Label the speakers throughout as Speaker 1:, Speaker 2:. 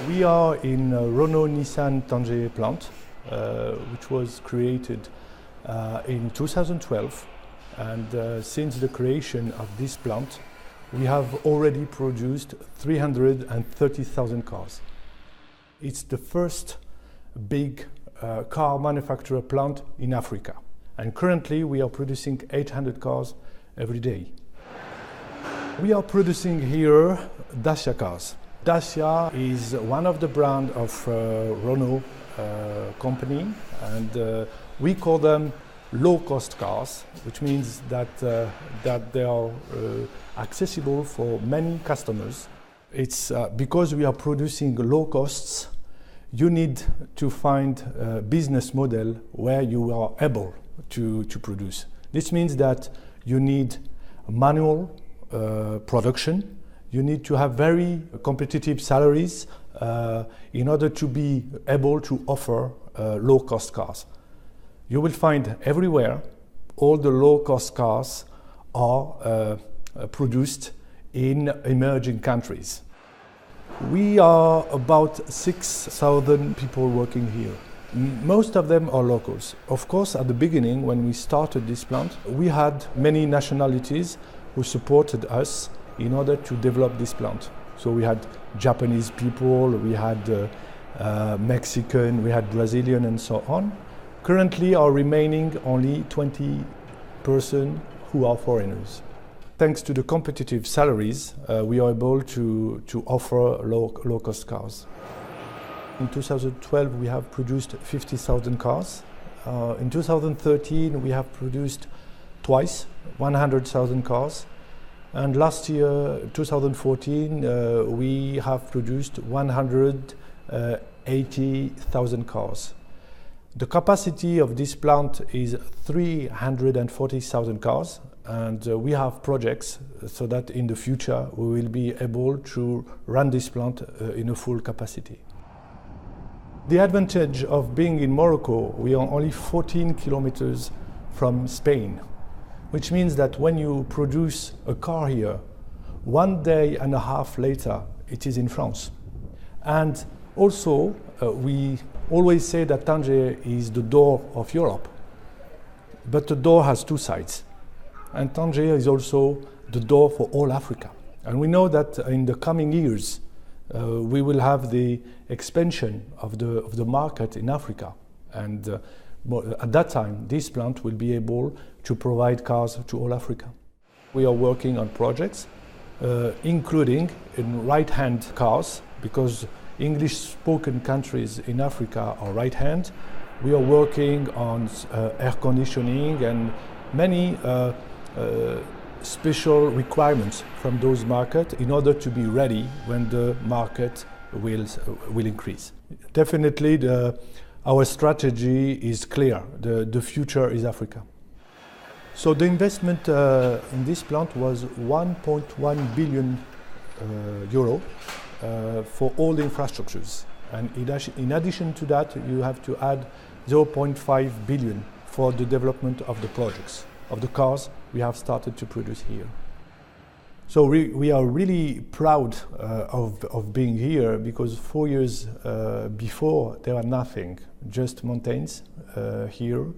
Speaker 1: We are in Renault-Nissan Tanger plant, which was created in 2012. And since the creation of this plant, we have already produced 330,000 cars. It's the first big car manufacturer plant in Africa. And currently we are producing 800 cars every day. We are producing here Dacia cars. Dacia is one of the brands of Renault company, and we call them low-cost cars, which means that they are accessible for many customers. It's because we are producing low costs, you need to find a business model where you are able to produce. This means that you need manual production. You need to have very competitive salaries in order to be able to offer low-cost cars. You will find everywhere all the low-cost cars are produced in emerging countries. We are about 6,000 people working here. Most of them are locals. Of course, at the beginning, when we started this plant, we had many nationalities who supported us in order to develop this plant. So we had Japanese people, we had Mexican, we had Brazilian, and so on. Currently are remaining only 20 persons who are foreigners. Thanks to the competitive salaries, we are able to offer low-cost cars. In 2012, we have produced 50,000 cars. In 2013, we have produced twice 100,000 cars. And last year, 2014, we have produced 180,000 cars. The capacity of this plant is 340,000 cars, and we have projects so that in the future we will be able to run this plant in a full capacity. The advantage of being in Morocco, we are only 14 kilometers from Spain, which means that when you produce a car here, 1 day and a half later, it is in France. And also, we always say that Tanger is the door of Europe, but the door has two sides. And Tanger is also the door for all Africa. And we know that in the coming years, we will have the expansion of the market in Africa. And at that time, this plant will be able to provide cars to all Africa. We are working on projects, including in right-hand cars, because English-spoken countries in Africa are right-hand. We are working on air conditioning and many special requirements from those markets in order to be ready when the market will increase. Definitely, our strategy is clear. The future is Africa. So the investment in this plant was 1.1 billion euro for all the infrastructures. And in addition to that, you have to add 0.5 billion for the development of the projects, of the cars we have started to produce here. So we are really proud of being here, because 4 years before there were nothing, just mountains here.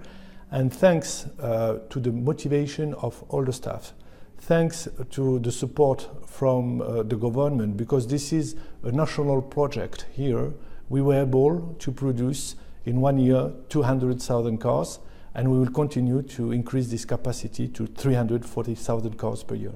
Speaker 1: And thanks to the motivation of all the staff, thanks to the support from the government, because this is a national project here, we were able to produce in 1 year 200,000 cars, and we will continue to increase this capacity to 340,000 cars per year.